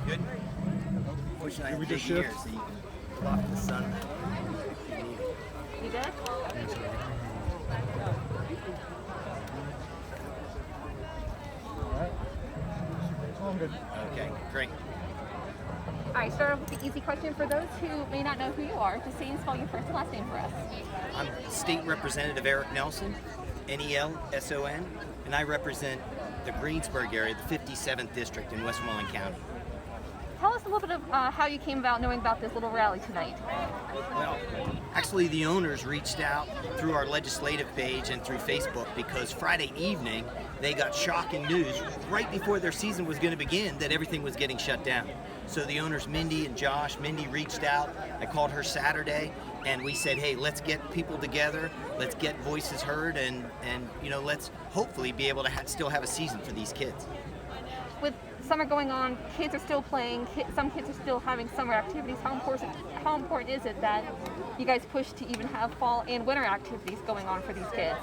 Good. Fortunately, I have we big just shift? ears so you can block the sun. You good? Alright. Oh, I'm good. Okay, great. All right, start off with the easy question for those who may not know who you are. Just say and spell your first and last name for us. I'm State Representative Eric Nelson, Nelson, and I represent the Greensburg area, the 57th District in Westmoreland County. Tell us a little bit of how you came about knowing about this little rally tonight. Well, actually the owners reached out through our legislative page and through Facebook because Friday evening they got shocking news right before their season was going to begin that everything was getting shut down. So the owners, Mindy and Josh, Mindy reached out, I called her Saturday, and we said, hey, let's get people together, let's get voices heard, and you know, let's hopefully be able to still have a season for these kids. With summer going on, kids are still playing, some kids are still having summer activities. How important is it that you guys push to even have fall and winter activities going on for these kids?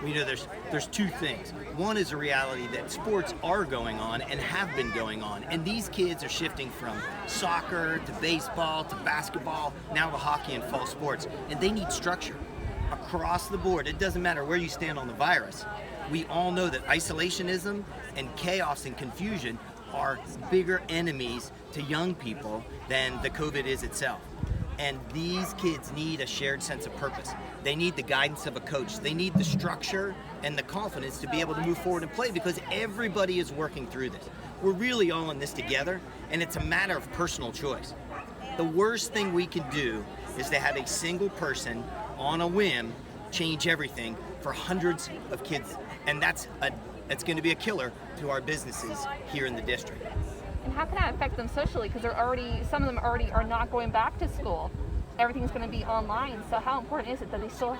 You know, there's two things. One is a reality that sports are going on and have been going on, and these kids are shifting from soccer to baseball to basketball, now to hockey and fall sports, and they need structure across the board. It doesn't matter where you stand on the virus. We all know that isolationism and chaos and confusion are bigger enemies to young people than the COVID is itself. And these kids need a shared sense of purpose. They need the guidance of a coach. They need the structure and the confidence to be able to move forward and play because everybody is working through this. We're really all in this together, and it's a matter of personal choice. The worst thing we can do is to have a single person on a whim change everything for hundreds of kids, and that's going to be a killer to our businesses here in the district. And how can that affect them socially? Because some of them already are not going back to school. Everything's going to be online. So how important is it that they still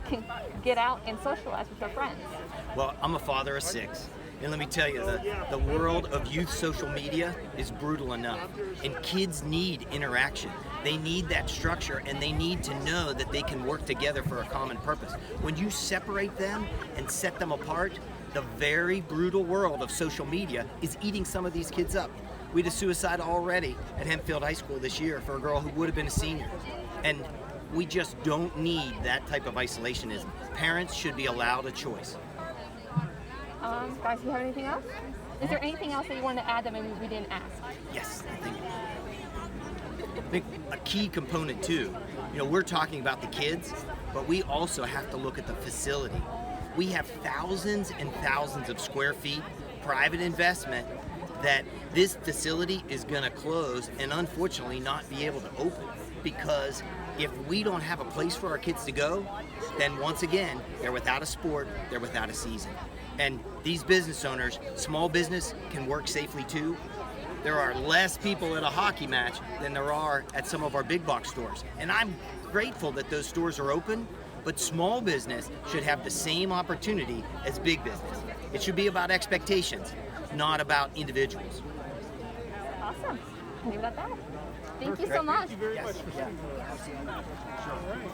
can get out and socialize with their friends? Well, I'm a father of 6. And let me tell you, the world of youth social media is brutal enough. And kids need interaction. They need that structure, and they need to know that they can work together for a common purpose. When you separate them and set them apart, the very brutal world of social media is eating some of these kids up. We had a suicide already at Hempfield High School this year for a girl who would have been a senior. And we just don't need that type of isolationism. Parents should be allowed a choice. Guys, do you have anything else? Is there anything else that you wanted to add that maybe we didn't ask? Yes, I think a key component too, you know, we're talking about the kids, but we also have to look at the facility. We have thousands and thousands of square feet, private investment, that this facility is going to close and unfortunately not be able to open, because if we don't have a place for our kids to go, then once again, they're without a sport, they're without a season. And these business owners, small business can work safely too. There are less people at a hockey match than there are at some of our big box stores. And I'm grateful that those stores are open, but small business should have the same opportunity as big business. It should be about expectations, not about individuals. Awesome. Leave it at that. Thank you so much. Thank you very much for Yeah.